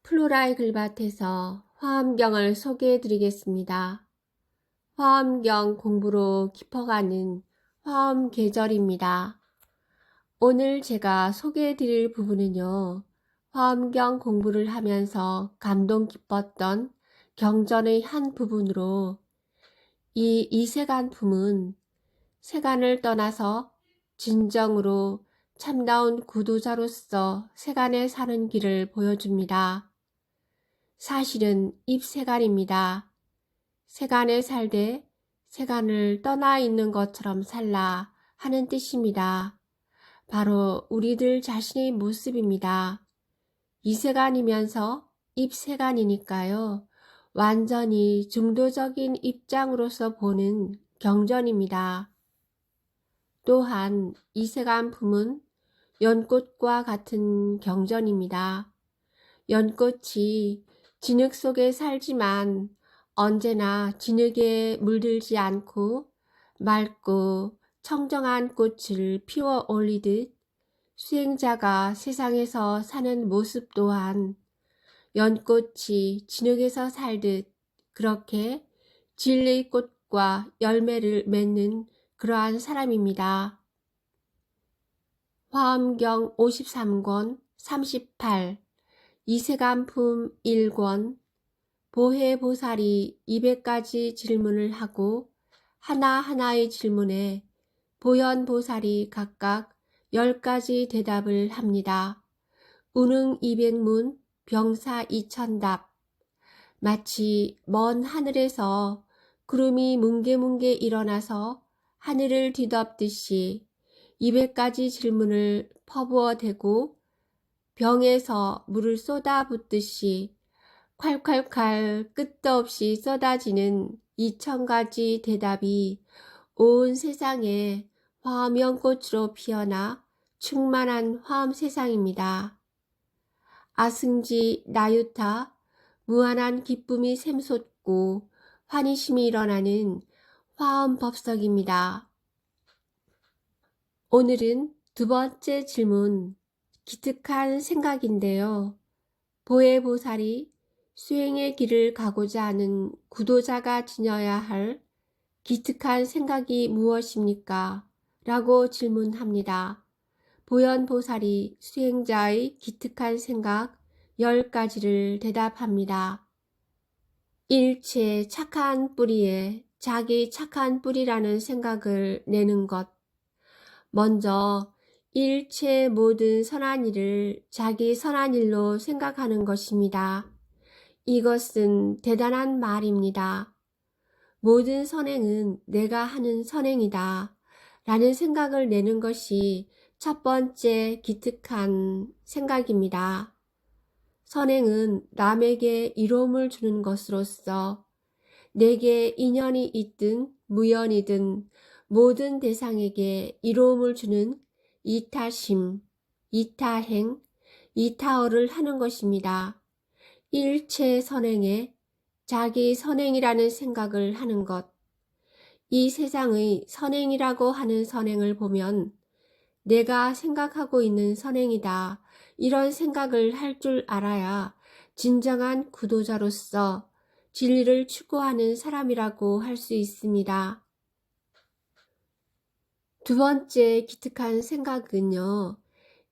플로라의 글밭에서 화엄경을 소개해 드리겠습니다. 화엄경 공부로 깊어가는 화엄 계절입니다. 오늘 제가 소개해 드릴 부분은요, 화엄경 공부를 하면서 감동 깊었던 경전의 한 부분으로 이 이세간품은 세간을 떠나서 진정으로 참다운 구도자로서 세간에 사는 길을 보여줍니다. 사실은 입세간입니다. 세간에 살되 세간을 떠나 있는 것처럼 살라 하는 뜻입니다. 바로 우리들 자신의 모습입니다. 이세간이면서 입세간이니까요. 완전히 중도적인 입장으로서 보는 경전입니다. 또한 이세간품은 연꽃과 같은 경전입니다. 연꽃이 진흙 속에 살지만 언제나 진흙에 물들지 않고 맑고 청정한 꽃을 피워 올리듯 수행자가 세상에서 사는 모습 또한 연꽃이 진흙에서 살듯 그렇게 진리의 꽃과 열매를 맺는 그러한 사람입니다. 화엄경 53권 38 이세간품 1권 보혜보살이 200가지 질문을 하고 하나하나의 질문에 보현보살이 각각 10가지 대답을 합니다. 운응 200문 병사 2000답 마치 먼 하늘에서 구름이 뭉게뭉게 일어나서 하늘을 뒤덮듯이 200가지 질문을 퍼부어 대고 병에서 물을 쏟아붓듯이 콸콸콸 끝도 없이 쏟아지는 2000가지 대답이 온 세상에 화엄연꽃으로 피어나 충만한 화엄 세상입니다. 아승지 나유타 무한한 기쁨이 샘솟고 환희심이 일어나는 화엄 법석입니다. 오늘은 두 번째 질문, 기특한 생각인데요. 보혜보살이 수행의 길을 가고자 하는 구도자가 지녀야 할 기특한 생각이 무엇입니까? 라고 질문합니다. 보현보살이 수행자의 기특한 생각 10가지를 대답합니다. 일체 착한 뿌리에 자기 착한 뿌리라는 생각을 내는 것. 먼저 일체 모든 선한 일을 자기 선한 일로 생각하는 것입니다. 이것은 대단한 말입니다. 모든 선행은 내가 하는 선행이다 라는 생각을 내는 것이 첫 번째 기특한 생각입니다. 선행은 남에게 이로움을 주는 것으로서 내게 인연이 있든 무연이든 모든 대상에게 이로움을 주는 이타심, 이타행, 이타어를 하는 것입니다. 일체 선행에 자기 선행이라는 생각을 하는 것. 이 세상의 선행이라고 하는 선행을 보면 내가 생각하고 있는 선행이다. 이런 생각을 할 줄 알아야 진정한 구도자로서 진리를 추구하는 사람이라고 할 수 있습니다. 두 번째 기특한 생각은요.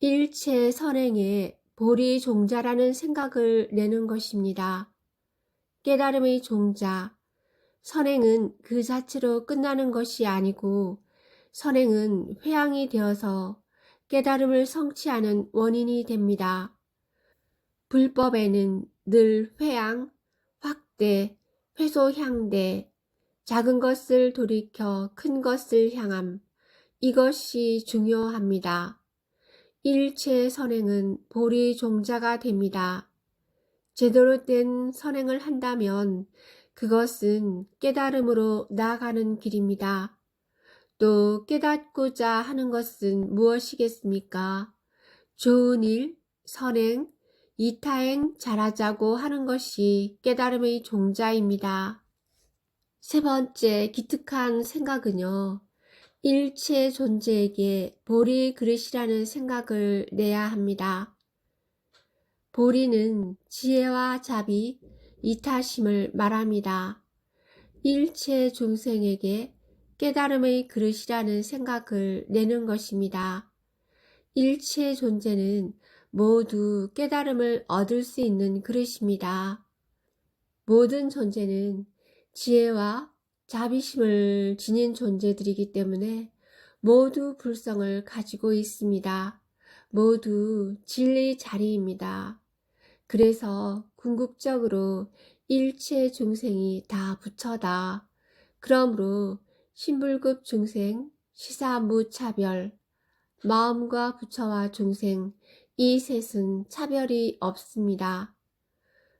일체 선행에 보리 종자라는 생각을 내는 것입니다. 깨달음의 종자, 선행은 그 자체로 끝나는 것이 아니고 선행은 회항이 되어서 깨달음을 성취하는 원인이 됩니다. 불법에는 늘 회항, 확대, 회소향대, 작은 것을 돌이켜 큰 것을 향함, 이것이 중요합니다. 일체 선행은 보리 종자가 됩니다. 제대로 된 선행을 한다면 그것은 깨달음으로 나아가는 길입니다. 또 깨닫고자 하는 것은 무엇이겠습니까? 좋은 일, 선행, 이타행 잘하자고 하는 것이 깨달음의 종자입니다. 세 번째 기특한 생각은요. 일체 존재에게 보리 그릇이라는 생각을 내야 합니다. 보리는 지혜와 자비, 이타심을 말합니다. 일체 중생에게 깨달음의 그릇이라는 생각을 내는 것입니다. 일체 존재는 모두 깨달음을 얻을 수 있는 그릇입니다. 모든 존재는 지혜와 자비심을 지닌 존재들이기 때문에 모두 불성을 가지고 있습니다. 모두 진리 자리입니다. 그래서 궁극적으로 일체 중생이 다 부처다. 그러므로 신불급 중생, 시사무차별, 마음과 부처와 중생, 이 셋은 차별이 없습니다.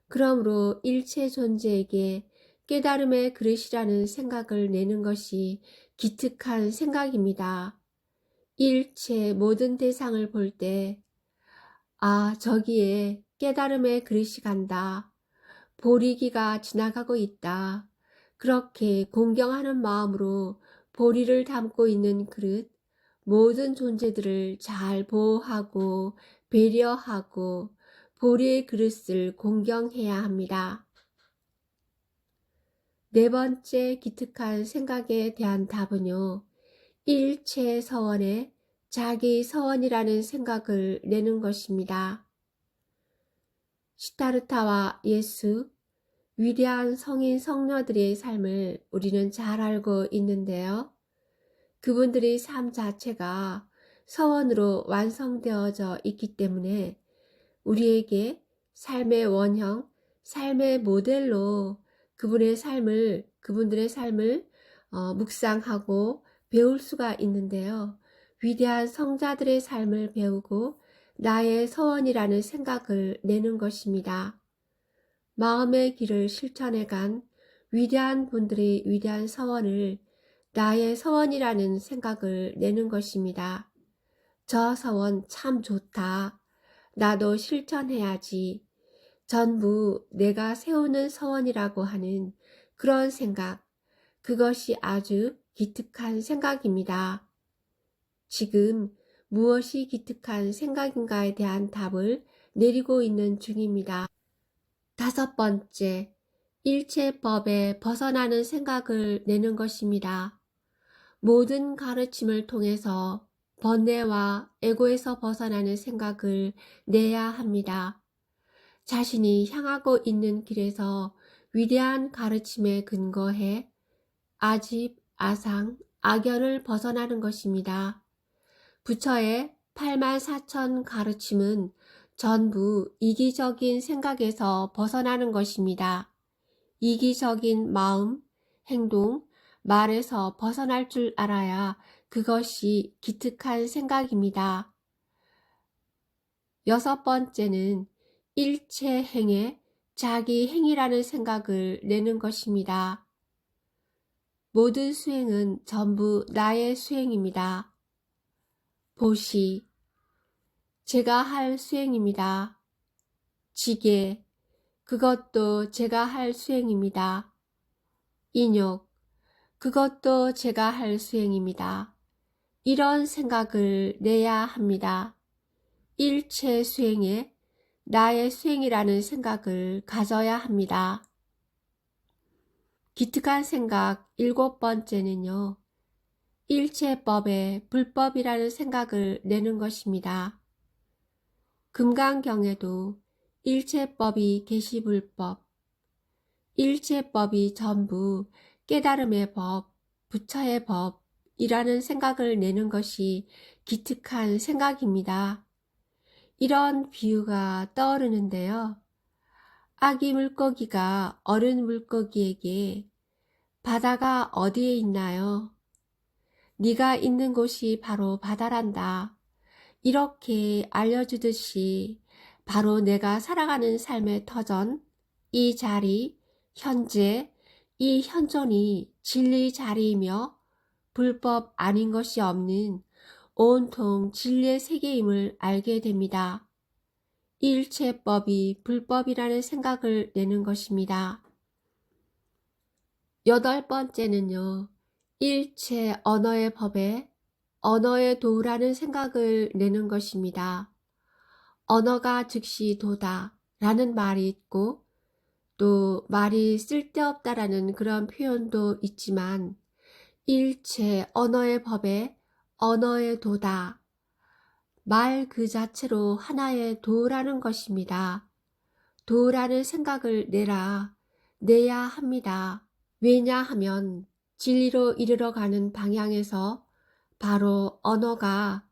그러므로 일체 존재에게 깨달음의 그릇이라는 생각을 내는 것이 기특한 생각입니다. 일체 모든 대상을 볼 때, 저기에 깨달음의 그릇이 간다. 보리기가 지나가고 있다. 그렇게 공경하는 마음으로 보리를 담고 있는 그릇, 모든 존재들을 잘 보호하고 배려하고 보리의 그릇을 공경해야 합니다. 네 번째 기특한 생각에 대한 답은요. 일체 서원에 자기 서원이라는 생각을 내는 것입니다. 시타르타와 예수, 위대한 성인 성녀들의 삶을 우리는 잘 알고 있는데요. 그분들의 삶 자체가 서원으로 완성되어져 있기 때문에 우리에게 삶의 원형, 삶의 모델로 그분들의 삶을 묵상하고 배울 수가 있는데요. 위대한 성자들의 삶을 배우고 나의 서원이라는 생각을 내는 것입니다. 마음의 길을 실천해간 위대한 분들의 위대한 서원을 나의 서원이라는 생각을 내는 것입니다. 저 서원 참 좋다. 나도 실천해야지. 전부 내가 세우는 서원이라고 하는 그런 생각, 그것이 아주 기특한 생각입니다. 지금 무엇이 기특한 생각인가에 대한 답을 내리고 있는 중입니다. 다섯 번째, 일체법에 벗어나는 생각을 내는 것입니다. 모든 가르침을 통해서 번뇌와 에고에서 벗어나는 생각을 내야 합니다. 자신이 향하고 있는 길에서 위대한 가르침에 근거해 아집, 아상, 악연을 벗어나는 것입니다. 부처의 84,000 가르침은 전부 이기적인 생각에서 벗어나는 것입니다. 이기적인 마음, 행동, 말에서 벗어날 줄 알아야 그것이 기특한 생각입니다. 여섯 번째는 일체 행에 자기 행이라는 생각을 내는 것입니다. 모든 수행은 전부 나의 수행입니다. 보시, 제가 할 수행입니다. 지게, 그것도 제가 할 수행입니다. 인욕, 그것도 제가 할 수행입니다. 이런 생각을 내야 합니다. 일체 수행에 나의 수행이라는 생각을 가져야 합니다. 기특한 생각 일곱 번째는요. 일체법에 불법이라는 생각을 내는 것입니다. 금강경에도 일체법이 계시불법, 일체법이 전부 깨달음의 법, 부처의 법이라는 생각을 내는 것이 기특한 생각입니다. 이런 비유가 떠오르는데요. 아기 물고기가 어른 물고기에게 바다가 어디에 있나요? 네가 있는 곳이 바로 바다란다. 이렇게 알려주듯이 바로 내가 살아가는 삶의 터전, 이 자리, 현재, 이 현존이 진리 자리이며 불법 아닌 것이 없는 온통 진리의 세계임을 알게 됩니다. 일체법이 불법이라는 생각을 내는 것입니다. 여덟 번째는요. 일체 언어의 법에 언어의 도라는 생각을 내는 것입니다. 언어가 즉시 도다. 라는 말이 있고 또 말이 쓸데없다라는 그런 표현도 있지만 일체 언어의 법에 언어의 도다. 말 그 자체로 하나의 도라는 것입니다. 도라는 생각을 내야 합니다. 왜냐하면 진리로 이르러 가는 방향에서 바로 언어가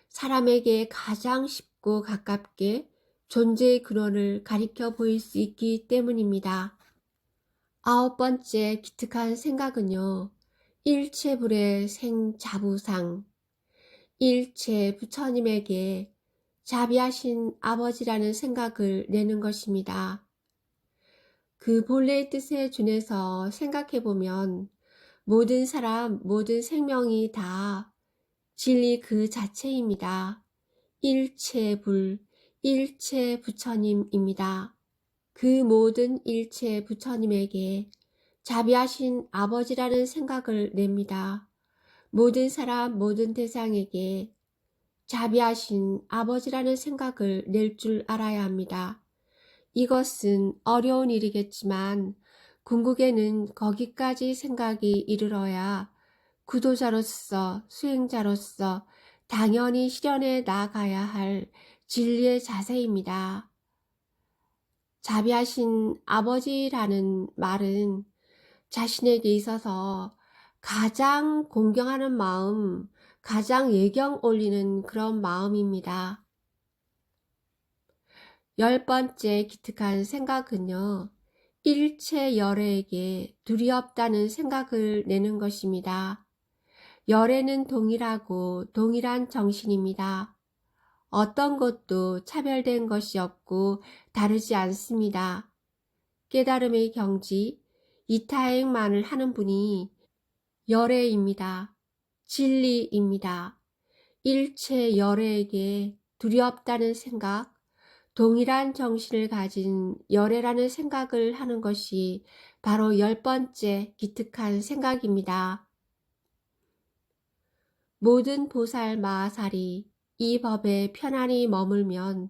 사람에게 가장 쉽고 가깝게 존재의 근원을 가리켜 보일 수 있기 때문입니다. 9번째 기특한 생각은요. 일체불의 생자부상, 일체 부처님에게 자비하신 아버지라는 생각을 내는 것입니다. 그 본래의 뜻에 준해서 생각해보면 모든 사람, 모든 생명이 다 진리 그 자체입니다. 일체불, 일체 부처님입니다. 그 모든 일체 부처님에게 자비하신 아버지라는 생각을 냅니다. 모든 사람, 모든 대상에게 자비하신 아버지라는 생각을 낼 줄 알아야 합니다. 이것은 어려운 일이겠지만 궁극에는 거기까지 생각이 이르러야 구도자로서 수행자로서 당연히 실현해 나가야 할 진리의 자세입니다. 자비하신 아버지라는 말은 자신에게 있어서 가장 공경하는 마음, 가장 예경 올리는 그런 마음입니다. 10번째 기특한 생각은요. 일체 열애에게 두렵다는 생각을 내는 것입니다. 열애는 동일하고 동일한 정신입니다. 어떤 것도 차별된 것이 없고 다르지 않습니다. 깨달음의 경지, 이타행만을 하는 분이 열애입니다. 진리입니다. 일체 열애에게 두렵다는 생각, 동일한 정신을 가진 열애라는 생각을 하는 것이 바로 10번째 기특한 생각입니다. 모든 보살 마하살이 이 법에 편안히 머물면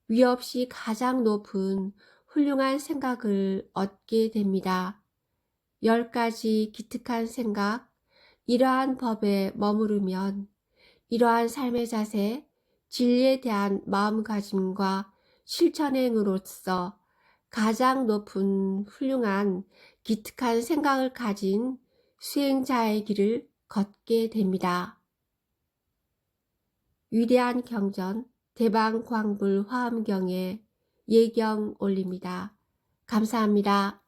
위없이 가장 높은 훌륭한 생각을 얻게 됩니다. 10가지 기특한 생각, 이러한 법에 머무르면 이러한 삶의 자세, 진리에 대한 마음가짐과 실천행으로서 가장 높은 훌륭한 기특한 생각을 가진 수행자의 길을 걷게 됩니다. 위대한 경전 대방광불 화엄경에 예경 올립니다. 감사합니다.